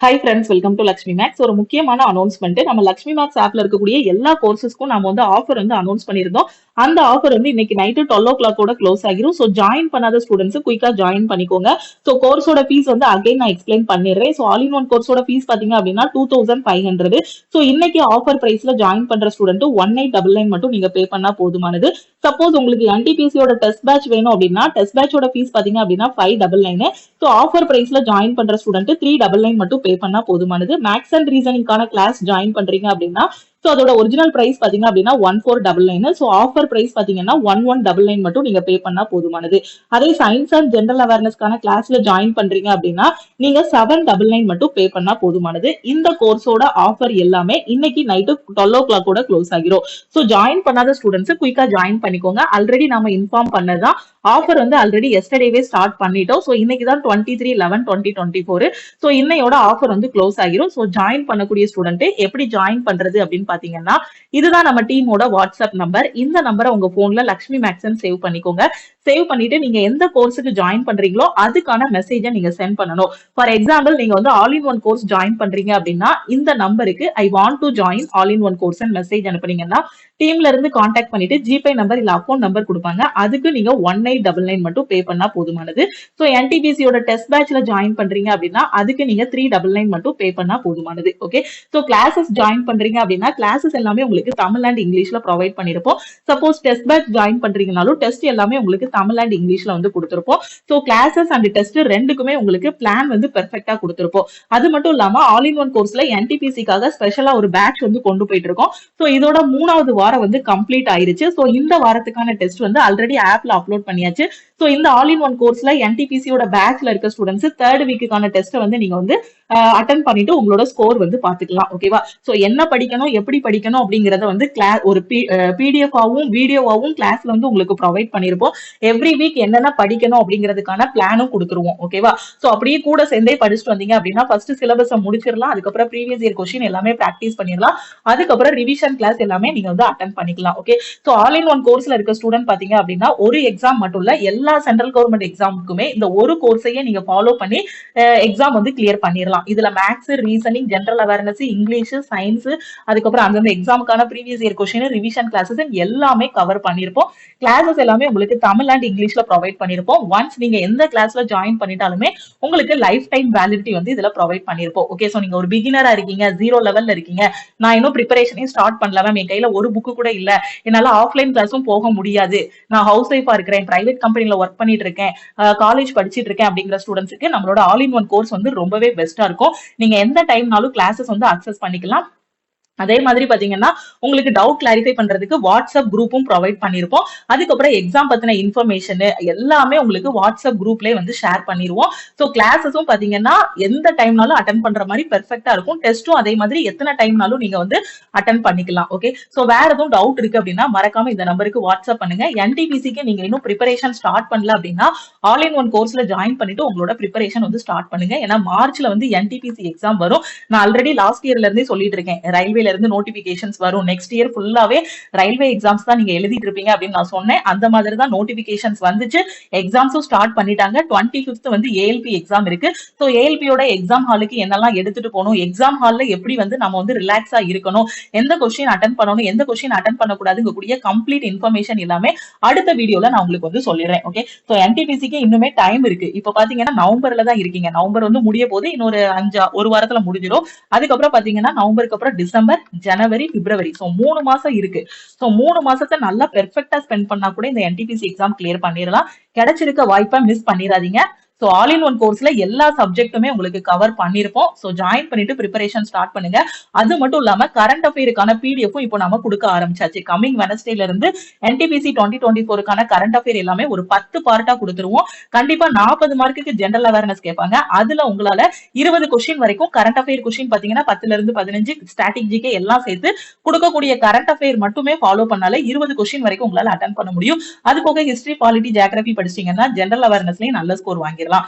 Hi friends, welcome to Lakshmi makes. ஒரு முக்கியமான announcement. நம்ம லக்ஷ்மி மேக்ஸ் ஆப்ல இருக்கக்கூடிய எல்லா கோர்சஸ்க்கும் நம்ம வந்து ஆஃபர் வந்து அனௌன்ஸ் பண்ணியிருந்தோம். அந்த ஆஃபர் வந்து இன்னைக்கு நைட்டு 12 o'clock க்ளோஸ் ஆகிரும். ஸோ ஜாயின் பண்ணாத ஸ்டூடெண்ட்ஸ் குயிக்கா ஜாயின் பண்ணிக்கோங்க. ஸோ கோர்ஸோட ஃபீஸ் வந்து அகைன் நான் எக்ஸ்பிளைன் பண்ணிடுறேன். ஸோ ஆல் இன் ஒன் கோர்ஸோட ஃபீஸ் பாத்தீங்க அப்படின்னா 2500. ஸோ இன்னைக்கு ஆஃபர் பிரைஸ்ல ஜாயின் பண்ற ஸ்டூடெண்ட் 1899 மட்டும் நீங்க பே பண்ணா போதுமானது. சப்போஸ் உங்களுக்கு என்டிபிசியோட டெஸ்ட் பேட்ச் வேணும் அப்படின்னா டெஸ்ட் பேட்சோட ஃபீஸ் பாத்தீங்க அப்படின்னா 599. ஸோ ஆஃபர் பிரைஸ்ல ஜாயின் பண்ற ஸ்டூடெண்ட் 399 மட்டும் பே பண்ணா போதுமானது. மேக்ஸ் அண்ட் ரீசனிங்கான கிளாஸ் ஜாயின் பண்றீங்க அப்படின்னா சோ அதோட ஒரிஜினல் பிரைஸ் பாத்தீங்க அப்படின்னா 1499. சோ ஆஃபர் பிரைஸ் பாத்தீங்கன்னா 1199 மட்டும் நீங்க பே பண்ணா போதுமானது. அதே சயின்ஸ் அண்ட் ஜெனரல் அவேர்னஸ்க்கான கிளாஸ்ல ஜாயின் பண்றீங்க அப்படின்னா நீங்க 799 மட்டும் பே பண்ணா போதுமானது. இந்த கோர்ஸோட ஆஃபர் எல்லாமே இன்னைக்கு நைட்டு 12 o'clock க்ளோஸ் ஆகிரும். சோ ஜாயின் பண்ணாத ஸ்டூடெண்ட்ஸ் குயிக்கா ஜாயின் பண்ணிக்கோங்க. ஆல்ரெடி நாம இன்ஃபார்ம் பண்ணதான் ஆஃபர் வந்து ஆல்ரெடி எஸ்டர்டேவே ஸ்டார்ட் பண்ணிட்டோம். சோ இன்னைக்கு தான் 23/11/2024. சோ இன்னையோட ஆஃபர் வந்து க்ளோஸ் ஆகிரும். சோ ஜாயின் பண்ணக்கூடிய ஸ்டூடெண்ட் எப்படி ஜாயின் பண்றது அப்படின்னு பாத்தீங்கன்னா இதுதான் நம்ம டீமோட வாட்ஸ்அப் நம்பர். இந்த நம்பரை உங்க போன்ல லக்ஷ்மி மேக்ஸ்ன்னு சேவ் பண்ணிக்கோங்க. சேவ் பண்ணிட்டு நீங்க எந்த கோர்ஸுக்கு ஜாயின் பண்றீங்களோ அதுக்கான மெசேஜை நீங்க சென்ட் பண்ணணும். ஃபார் எக்ஸாம்பிள் நீங்க வந்து all in one course join பண்றீங்க அப்படின்னா இந்த நம்பருக்கு I want to join all in one course message அனுப்புனீங்கன்னா டீம்ல இருந்து கான்டாக்ட் பண்ணிட்டு ஜிபே நம்பர் இல்ல அக்கௌண்ட் நம்பர் கொடுப்பாங்க. அதுக்கு நீங்க 1899 மட்டும் பே பண்ணா போதுமானது. சோ என்டிபிசியோட டெஸ்ட் பேட்ச்ல ஜாயின் பண்றீங்க அப்படின்னா அதுக்கு நீங்க 399 மட்டும் பே பண்ணா போதுமானது. ஓகே, சோ கிளாஸஸ் ஜாயின் பண்றீங்க அப்படின்னா கிளாஸஸ் எல்லாமே உங்களுக்கு தமிழ் அண்ட் இங்கிலீஷ்ல ப்ரொவைட் பண்ணிருப்போம். சப்போஸ் டெஸ்ட் பேட்ச் ஜாயின் பண்றீங்கனாலும் டெஸ்ட் எல்லாமே உங்களுக்கு தமிழ் அண்ட் இங்கிலீஷ்ல வந்து கொடுத்திருப்போம். சோ கிளாஸஸ் அண்ட் டெஸ்ட் ரெண்டுக்குமே உங்களுக்கு பிளான் வந்து பெர்ஃபெக்ட்டா கொடுத்திருப்போம். அது மட்டும் இல்லாம ஆல் இன் ஒன் கோர்ஸ்ல என்டிபிசிக்காக ஸ்பெஷலா ஒரு பேட்ச் வந்து கொண்டு போயிட்டு இருக்கோம். சோ இதோட 3வது வாரம் வந்து கம்ப்ளீட் ஆயிருச்சு. சோ இந்த வாரத்துக்கான டெஸ்ட் வந்து ஆல்ரெடி ஆப்ல அப்லோட் பண்ணியாச்சு. சோ இந்த ஆல் இன் ஒன் கோர்ஸ்ல என்டிபிசியோட பேட்ச்ல இருக்க ஸ்டூடெண்ட்ஸ் 3rd வீக்குக்கான டெஸ்ட் வந்து நீங்க வந்து அட்டன் பண்ணிட்டு உங்களோட ஸ்கோர் வந்து பாத்துக்கலாம். ஓகேவா? சோ என்ன படிக்கணும் எப்படி படிக்கணும் அப்படிங்கறத வந்து ஒரு பிடிஎஃப் ஆவும் வீடியோவாவும் கிளாஸ்ல வந்து உங்களுக்கு ப்ரொவைட் பண்ணிருப்போம். எவ்ரி வீக் என்னென்ன படிக்கணும் அப்படிங்கிறதுக்கான பிளானும் கொடுத்துருவோம். ஓகேவா? சோ அப்படியே கூட சேர்ந்தே படிச்சுட்டு வந்தீங்க அப்படின்னா ஃபர்ஸ்ட் சிலபஸை முடிச்சிடலாம். அதுக்கப்புறம் ப்ரீவியஸ் இயர் கொஸ்டின் எல்லாமே பிராக்டிஸ் பண்ணிடலாம். அதுக்கப்புறம் ரிவிஷன் கிளாஸ் எல்லாமே நீங்க வந்து அட்டன் பண்ணிக்கலாம். Okay, so all in one கோர்ஸ்ல இருக்க ஸ்டூடெண்ட் பாத்தீங்க அப்படின்னா ஒரு எக்ஸாம் மட்டும் இல்ல எல்லா சென்ட்ரல் கவர்மெண்ட் எக்ஸாமுக்குமே இந்த ஒரு கோர்ஸையே நீங்க ஃபாலோ பண்ணி எக்ஸாம் வந்து கிளியர் பண்ணிடலாம். இதுல maths, reasoning, general awareness, English, science, அதுக்கப்புறம் அந்தந்த எக்ஸாமுக்கான previous year question, revision classes எல்லாமே கவர் பண்ணிருப்போம். கிளாஸஸ் எல்லாமே உங்களுக்கு தமிழ் அண்ட் இங்கிலீஷ்ல ப்ரொவைட் பண்ணிருப்போம். ஒன்ஸ் நீங்க எந்த கிளாஸ்ல ஜாயின் பண்ணிட்டாலுமே உங்களுக்கு லைஃப் டைம் வேலிடிட்டி வந்து இதுல ப்ரொவைட் பண்ணிருப்போம். ஓகே, சோ நீங்க ஒரு பிகினரா இருக்கீங்க, 0 லெவல்ல இருக்கீங்க, நான் இன்னும் ப்ரிப்பரேஷனே ஸ்டார்ட் பண்ணல மேம், என் கையில ஒரு புக்கு கூட இல்ல, என்னால ஆஃப்லைன் கிளாஸும் போக முடியாது, நான் ஹவுஸ் ஒய்ஃபா இருக்கிறேன், பிரைவேட் கம்பெனில ஒர்க் பண்ணிட்டு இருக்கேன், காலேஜ் படிச்சிட்டு இருக்கேன் அப்படிங்கிற ஸ்டூடெண்ட்ஸ்க்கு நம்மளோட ஆல் இன் ஒன் கோர்ஸ் வந்து ரொம்பவே பெஸ்டா இருக்கும். நீங்க எந்த டைம்னாலும் கிளாஸஸ் வந்து அக்சஸ் பண்ணிக்கலாம். அதே மாதிரி பாத்தீங்கன்னா உங்களுக்கு டவுட் கிளாரிஃபை பண்றதுக்கு வாட்ஸ்அப் குரூப்பும் ப்ரொவைட் பண்ணிருப்போம். அதுக்கப்புறம் எக்ஸாம் பத்தின இன்ஃபர்மேஷன் எல்லாமே உங்களுக்கு வாட்ஸ்அப் குரூப்லயே வந்து ஷேர் பண்ணிருவோம். சோ கிளாஸஸும் பாத்தீங்கன்னா எந்த டைம்னாலும் அட்டன் பண்ற மாதிரி பெர்ஃபெக்ட்டா இருக்கும். டெஸ்டும் அதே மாதிரி எத்தனை டைம்னாலும் நீங்க வந்து அட்டன் பண்ணிக்கலாம். ஓகே, சோ வேற எதுவும் டவுட் இருக்கு அப்படின்னா மறக்காம இந்த நம்பருக்கு வாட்ஸ்அப் பண்ணுங்க. என்டிபிசிக்கு நீங்க இன்னும் ப்ரிப்பரேஷன் ஸ்டார்ட் பண்ணல அப்படின்னா ஆல் இன் ஒன் கோர்ஸ்ல ஜாயின் பண்ணிட்டு உங்களோட ப்ரிப்பரேஷன் வந்து ஸ்டார்ட் பண்ணுங்க. ஏன்னா மார்ச்ல வந்து என்டிபிசி எக்ஸாம் வரும். நான் ஆல்ரெடி லாஸ்ட் இயர்ல இருந்தே சொல்லிட்டு இருக்கேன், ரயில்வே இருந்து நோட்டிபிகேஷன்ஸ் வரும். நெக்ஸ்ட் இயர் ஃபுல்லாவே ரயில்வே எக்ஸாம்ஸ் தான் நீங்க எழுதிட்டு இருப்பீங்க அப்படின்னு நான் சொன்னேன். அந்த மாதிரி தான் நோட்டிபிகேஷன்ஸ் வந்துச்சு. எக்ஸாம்ஸும் ஸ்டார்ட் பண்ணிட்டாங்க. 25th வந்து ஏஎல்பி எக்ஸாம் இருக்கு. சோ ஏஎல்பியோட எக்ஸாம் ஹாலுக்கு என்னெல்லாம் எடுத்துட்டு போகணும், எக்ஸாம் ஹால்ல எப்படி வந்து நம்ம வந்து ரிலாக்ஸா இருக்கணும், எந்த கொஸ்டின் அட்டன் பண்ணணும், எந்த கொஸ்டின் அட்டன் பண்ணக்கூடாதுங்க கூடிய கம்ப்ளீட் இன்ஃபர்மேஷன் எல்லாமே அடுத்த வீடியோல நான் உங்களுக்கு வந்து சொல்லிடுறேன். ஓகே, சோ என்டிபிசிக்கு இன்னுமே டைம் இருக்கு. இப்ப பாத்தீங்கன்னா நவம்பர்ல தான் இருக்கீங்க. நவம்பர் வந்து முடிய போது இன்னொரு ஒரு வாரத்துல முடிஞ்சிடும். அதுக்கப்புறம் பாத்தீங்கன்னா நவம்பருக்கு அப்புறம் டிசம்பர், ஜனவரி, பிப்ரவரி, சோ 3 மாசம் இருக்கு. சோ 3 மாசத்தை நல்லா பெர்ஃபெக்ட்டா ஸ்பெண்ட் பண்ணா கூட இந்த என்டிபிசி எக்ஸாம் கிளியர் பண்ணிடலாம். கிடைச்சிருக்க வாய்ப்பை மிஸ் பண்ணிடாதீங்க. சோ ஆல் இன் ஒன் கோர்ஸ்ல எல்லா சப்ஜெக்ட்டுமே உங்களுக்கு கவர் பண்ணிருப்போம். சோ ஜாயின் பண்ணிட்டு ப்ரிப்பரேஷன் ஸ்டார்ட் பண்ணுங்க. அது மட்டும் இல்லாம கரண்ட் அஃபேருக்கான பிடிஎஃப்பும் இப்போ நம்ம கொடுக்க ஆரம்பிச்சாச்சு. கமிங் வெனஸ்டேல இருந்து என்டிபிசி 2024க்கான கரண்ட் அஃபேர் எல்லாமே ஒரு 10 பார்ட்டா கொடுத்துருவோம். கண்டிப்பா 40 மார்க்குக்கு ஜெனரல் அவேர்னஸ் கேட்பாங்க. அதுல உங்களால 20 கொஸ்டின் வரைக்கும் கரண்ட் அஃபேர் கொஸ்டின் பாத்தீங்கன்னா 10ல இருந்து 15 ஸ்டாட்டிக் ஜிகே எல்லாம் சேர்த்து கொடுக்கக்கூடிய கரண்ட் அஃபேர் மட்டுமே ஃபாலோ பண்ணாலே 20 கொஸ்டின் வரைக்கும் உங்களால அட்டன் பண்ண முடியும். அது போக ஹிஸ்டரி, பாலிட்டி, ஜியோகிராபி படிச்சீங்கன்னா ஜெனரல் அவேர்னஸ்லயும் நல்ல ஸ்கோர் வாங்கிடலாம்.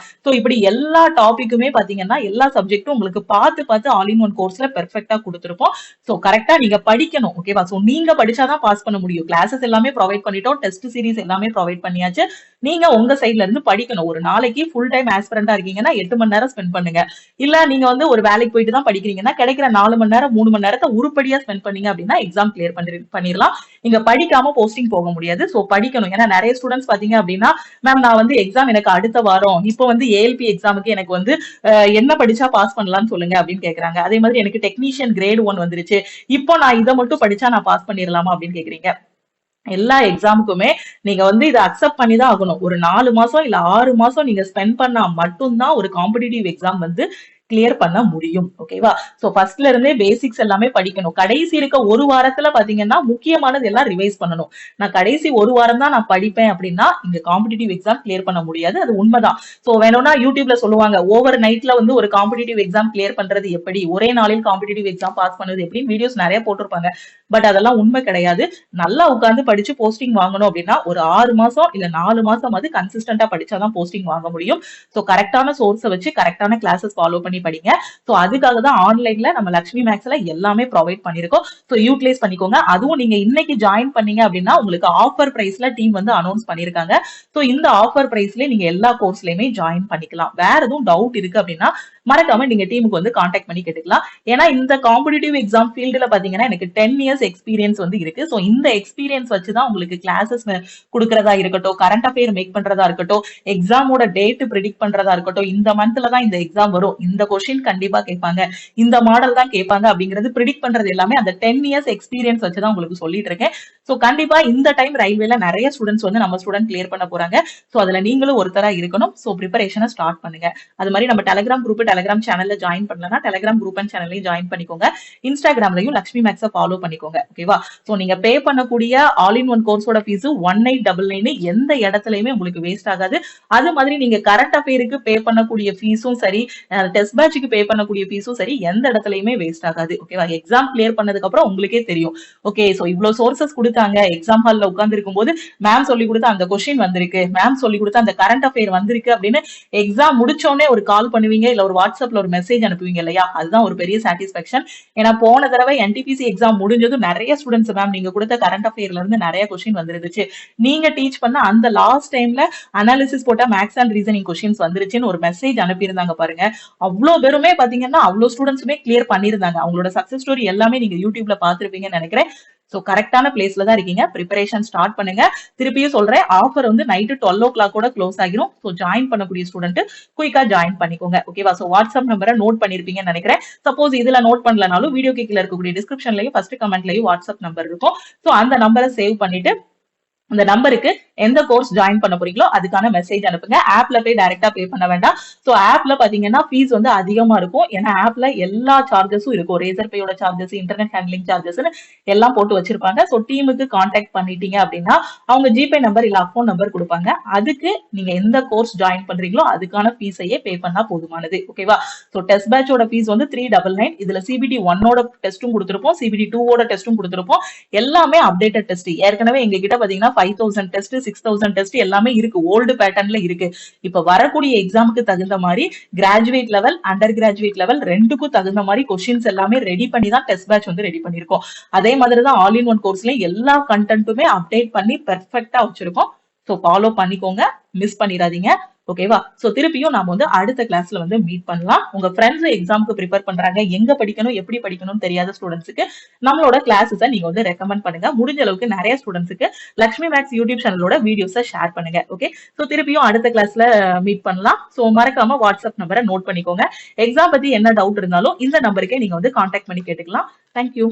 சோ இப்படி எல்லா டாபிக்குமே பாத்தீங்கன்னா எல்லா சப்ஜெக்டும் உங்களுக்கு பார்த்து ஆல் இன் ஒன் கோர்ஸ்ல பெர்ஃபெக்ட்டா கொடுத்திருப்போம். சோ கரெக்டா நீங்க படிக்கணும். ஓகேவா? சோ நீங்க படிச்சாதான் பாஸ் பண்ண முடியும். கிளாஸஸ் எல்லாமே ப்ரொவைட் பண்ணிட்டோம். டெஸ்ட் சீரிஸ் எல்லாமே ப்ரொவைட் பண்ணியாச்சு. நீங்க உங்க சைட்ல இருந்து படிக்கணும். ஒரு நாளைக்கு ஃபுல் டைம் ஆஸ்பிரண்டா இருக்கீங்கன்னா 8 மணி நேரம் ஸ்பெண்ட் பண்ணுங்க. இல்ல நீங்க வந்து ஒரு வேலைக்கு போயிட்டு தான் படிக்கிறீங்கன்னா கிடைக்கிற 4 மணி நேரம் 3 மணி நேரத்தை உருப்படியா ஸ்பெண்ட் பண்ணீங்க அப்படின்னா எக்ஸாம் கிளியர் பண்ணிடலாம். நீங்க படிக்காம போஸ்டிங் போக முடியாது. சோ படிக்கணும். ஏன்னா நிறைய ஸ்டூடெண்ட்ஸ் பாத்தீங்க அப்படின்னா மேம் நான் வந்து எக்ஸாம் எனக்கு அடுத்த வாரம் இப்போ வந்து ஏஎல்பி எக்ஸாமுக்கு எனக்கு வந்து என்ன படிச்சா பாஸ் பண்ணலாம்னு சொல்லுங்க அப்படின்னு கேக்குறாங்க. அதே மாதிரி எனக்கு டெக்னீஷியன் கிரேட் 1 வந்துருச்சு, இப்போ நான் இதை மட்டும் படிச்சா நான் பாஸ் பண்ணிடலாமா அப்படின்னு கேக்குறீங்க. எல்லா எக்ஸாமுக்குமே நீங்க வந்து இதை அக்செப்ட் பண்ணி தான் ஆகணும். ஒரு 4 மாசம் இல்ல 6 மாசம் நீங்க ஸ்பெண்ட் பண்ணா மட்டும்தான் ஒரு காம்படிட்டிவ் எக்ஸாம் வந்து கிளியர் பண்ண முடியும். ஓகேவா? சோ ஃபர்ஸ்ட்ல இருந்தே பேசிக்ஸ் எல்லாமே படிக்கணும். கடைசி இருக்க ஒரு வாரத்துல பாத்தீங்கன்னா முக்கியமானது எல்லாம் ரிவைஸ் பண்ணணும். நான் கடைசி ஒரு வாரம் தான் நான் படிப்பேன் அப்படின்னா இங்க காம்படிட்டிவ் எக்ஸாம் கிளியர் பண்ண முடியாது. அது உண்மைதான். சோ வேணும்னா யூடியூப்ல சொல்லுவாங்க ஓவர் நைட்ல வந்து ஒரு காம்படிட்டிவ் எக்ஸாம் கிளியர் பண்றது எப்படி, ஒரே நாளில் காம்படிட்டிவ் எக்ஸாம் பாஸ் பண்ணது எப்படின்னு வீடியோஸ் நிறைய போட்டிருப்பாங்க. பட் அதெல்லாம் உண்மை கிடையாது. நல்லா உட்கார்ந்து படிச்சு போஸ்டிங் வாங்கணும் அப்படின்னா ஒரு 6 மாசம் இல்ல 4 மாசம் வந்து கன்சிஸ்டன்டா படிச்சாதான் போஸ்டிங் வாங்க முடியும். சோ கரெக்டான சோர்ஸை வச்சு கரெக்டான கிளாஸஸ் ஃபாலோ பண்ணி படிங்க. சோ அதுக்காக தான் ஆன்லைன்ல நம்ம லக்ஷ்மி மேக்ஸ்ல எல்லாமே ப்ரொவைட் பண்ணிருக்கோம். சோ யூட்டிலைஸ் பண்ணிக்கோங்க. அதுவும் நீங்க இன்னைக்கு ஜாயின் பண்ணீங்க அப்படின்னா உங்களுக்கு ஆஃபர் பிரைஸ்ல டீம் வந்து அனௌன்ஸ் பண்ணிருக்காங்க. சோ இந்த ஆஃபர் பிரைஸ்ல நீங்க எல்லா கோர்ஸ்லயுமே ஜாயின் பண்ணிக்கலாம். வேற எதுவும் டவுட் இருக்கு அப்படின்னா மறக்காம நீங்க டீமுக்கு வந்து கான்டாக்ட் பண்ணி கேட்டுக்கலாம். ஏன்னா இந்த காம்படிட்டிவ் எக்ஸாம் ஃபீல்டுல பாத்தீங்கன்னா எனக்கு 10 இயர்ஸ் எக்ஸ்பீரியன்ஸ் வந்து இருக்கு. சோ இந்த எக்ஸ்பீரியன்ஸ் வச்சுதான் உங்களுக்கு கிளாஸஸ் கொடுக்கறதா இருக்கட்டும், கரண்ட் அஃபேர் மேக் பண்றதா இருக்கட்டும், எக்ஸாமோட டேட் ப்ரிடிக்ட் பண்றதா இருக்கட்டும், இந்த மந்த்ல தான் இந்த எக்ஸாம் வரும், இந்த கொஸ்டின் கண்டிப்பா கேட்பாங்க, இந்த மாடல் தான் கேட்பாங்க அப்படிங்கிறது ப்ரிடிக்ட் பண்றது எல்லாமே அந்த 10 இயர்ஸ் எக்ஸ்பீரியன்ஸ் வச்சுதான் உங்களுக்கு சொல்லிட்டு இருக்கேன். சோ கண்டிப்பா இந்த டைம் ரயில்வேல நிறைய ஸ்டூடெண்ட்ஸ் வந்து நம்ம ஸ்டூடெண்ட் கிளியர் பண்ண போறாங்க. சோ அதுல நீங்களும் ஒருத்தரா இருக்கணும். சோ ப்ரிப்பரேஷனை ஸ்டார்ட் பண்ணுங்க. அது மாதிரி நம்ம டெலிகிராம் குரூப் டெலிகிராம் சேனல்ல ஜாயின் பண்ணலன்னா டெலிகிராம் குரூப் அண்ட் சேனல்லையும் ஜாயின் பண்ணிக்கோங்க. இன்ஸ்டாகிராம்லயும் லக்ஷ்மி மேக்ஸை ஃபாலோ பண்ணிக்கோங்க. ஓகேவா? சோ நீங்க பே பண்ணக்கூடிய ஆல் இன் ஒன் கோர்ஸோட ஃபீஸ் 1899 எந்த இடத்துலயுமே உங்களுக்கு வேஸ்ட் ஆகாது. அது மாதிரி நீங்க கரண்ட் அஃபேருக்கு பே பண்ணக்கூடிய ஃபீஸும் சரி, டெஸ்ட் பேட்சுக்கு பே பண்ணக்கூடிய ஃபீஸும் சரி, எந்த இடத்துலயுமே வேஸ்ட் ஆகாது. ஓகேவா? எக்ஸாம் கிளியர் பண்ணதுக்கு அப்புறம் உங்களுக்கே தெரியும். ஓகே சோ இவ்வளவு சோர்சஸ் கொடுத்தாங்க, எக்ஸாம் ஹால்ல உட்கார்ந்து இருக்கும்போது மேம் சொல்லி கொடுத்த அந்த கொஸ்டின் வந்திருக்கு, மேம் சொல்லி கொடுத்த அந்த கரண்ட் அஃபேர் வந்திருக்கு அப்படின்னு எக்ஸாம் முடிச்சோடனே ஒரு கால் பண்ணுவீங்க, இல்ல ஒரு வாட்ஸ்அப்ல ஒரு மெசேஜ் அனுப்புவீங்க இல்லையா? அதுதான் ஒரு பெரிய சாட்டிஸ்பாக்சன். ஏன்னா போன தடவை என்டிபிசி எக்ஸாம் முடிஞ்சதும் நிறைய ஸ்டூடெண்ட்ஸ் மேம் நீங்க கொடுத்த கரண்ட் அஃபேர்ல இருந்து நிறைய கொஸ்டின் வந்துருந்துச்சு, நீங்க டீச் பண்ண அந்த லாஸ்ட் டைம்ல அனாலிசிஸ் போட்ட மேக்ஸ் அண்ட் ரீசனிங் கொஸ்டின்ஸ் வந்துருச்சுன்னு ஒரு மெசேஜ் அனுப்பியிருந்தாங்க பாருங்க. அவ்வளவு பேருமே பாத்தீங்கன்னா அவ்வளவு ஸ்டூடெண்ட்ஸுமே கிளியர் பண்ணிருந்தாங்க. அவங்களோட சக்சஸ் ஸ்டோரி எல்லாமே நீங்க யூடியூப்ல பாத்துருப்பீங்கன்னு நினைக்கிறேன். சோ கரெக்டான பிளேஸ்ல தான் இருக்கீங்க. ப்ரிப்பரேஷன் ஸ்டார்ட் பண்ணுங்க. திருப்பியும் சொல்றேன், ஆஃபர் வந்து நைட்டு 12 கூட க்ளோஸ் ஆகிரும். சோ ஜாயின் பண்ணக்கூடிய ஸ்டூடெண்ட் குயிக்கா ஜாயின் பண்ணிக்கோங்க. ஓகேவா? சோ வாட்ஸ்அப் நம்பரை நோட் பண்ணிருப்பீங்கன்னு நினைக்கிறேன். சப்போஸ் இதுல நோட் பண்ணலனாலும் வீடியோக்கு கீழ இருக்கக்கூடிய டிஸ்கிரிப்ஷன்லயும் ஃபர்ஸ்ட் கமெண்ட்லயும் வாட்ஸ்அப் நம்பர் இருக்கும். சோ அந்த நம்பரை சேவ் பண்ணிட்டு அந்த நம்பருக்கு எந்த கோர்ஸ் ஜாயின் பண்ண போறீங்களோ அதுக்கான மெசேஜ் அனுப்புங்க. ஆப்ல போய் டைரக்டா பே பண்ண வேண்டாம். சோ ஆப்ல பாத்தீங்கன்னா ஃபீஸ் வந்து அதிகமா இருக்கும். ஏன்னா ஆப்ல எல்லா சார்ஜஸும் இருக்கும். ரேசர் பேயோட சார்ஜஸ், இன்டர்நெட் ஹேண்ட்லிங் சார்ஜஸ் எல்லாம் போட்டு வச்சிருப்பாங்க. சோ டீமுக்கு கான்டாக்ட் பண்ணிட்டீங்க அப்படின்னா அவங்க ஜிபே நம்பர் இல்ல அக்கௌண்ட் நம்பர் கொடுப்பாங்க. அதுக்கு நீங்க எந்த கோர்ஸ் ஜாயின் பண்றீங்களோ அதுக்கான ஃபீஸையே பே பண்ணா போதுமானது. ஓகேவா? சோ டெஸ்ட் பேட்சோட ஃபீஸ் வந்து 399. இதுல சிபிடி 1ஓட டெஸ்டும் கொடுத்திருப்போம், சிபிடி 2ஓட டெஸ்டும் கொடுத்திருப்போம். எல்லாமே அப்டேட்டட் டெஸ்ட். ஏற்கனவே எங்க கிட்ட பாத்தீங்கன்னா 5000 டெஸ்ட், 6000 டெஸ்ட் எல்லாமே இருக்கு. ஓல்டு பேட்டர்ன்ல இருக்கு. இப்ப வரக்கூடிய எக்ஸாமுக்கு தகுந்த மாதிரி graduate level, under graduate level ரெண்டுக்கும் தகுந்த மாதிரி கொஸ்டின்ஸ் எல்லாமே ரெடி பண்ணி தான் டெஸ்ட் பேட்ச் வந்து ரெடி பண்ணிருக்கோம். அதே மாதிரி தான் ஆல் இன் ஒன் கோர்ஸ்ல எல்லா கண்டென்ட்டுமே அப்டேட் பண்ணி பெர்ஃபெக்ட்டா வச்சிருக்கோம். சோ ஃபாலோ பண்ணிக்கோங்க, மிஸ் பண்ணிடாதீங்க. ஓகேவா? சோ திருப்பியும் நாம வந்து அடுத்த கிளாஸ்ல வந்து மீட் பண்ணலாம். உங்க ஃப்ரெண்ட்ஸ் எக்ஸாமுக்கு ப்ரிப்பேர் பண்றாங்க, எங்க படிக்கணும் எப்படி படிக்கணும்னு தெரியாத ஸ்டூடெண்ட்ஸ்க்கு நம்மளோட கிளாஸஸை நீங்க வந்து ரெக்கமெண்ட் பண்ணுங்க. முடிஞ்ச அளவுக்கு நிறைய ஸ்டூடெண்ட்ஸ்க்கு லக்ஷ்மி மேக்ஸ் யூடியூப் சேனலோட வீடியோஸை ஷேர் பண்ணுங்க. ஓகே சோ திருப்பியும் அடுத்த கிளாஸ்ல மீட் பண்ணலாம். சோ மறக்காம வாட்ஸ்அப் நம்பரை நோட் பண்ணிக்கோங்க. எக்ஸாம் பத்தி என்ன டவுட் இருந்தாலும் இந்த நம்பருக்கே நீங்க வந்து கான்டாக்ட் பண்ணி கேட்டுக்கலாம். தேங்க்யூ.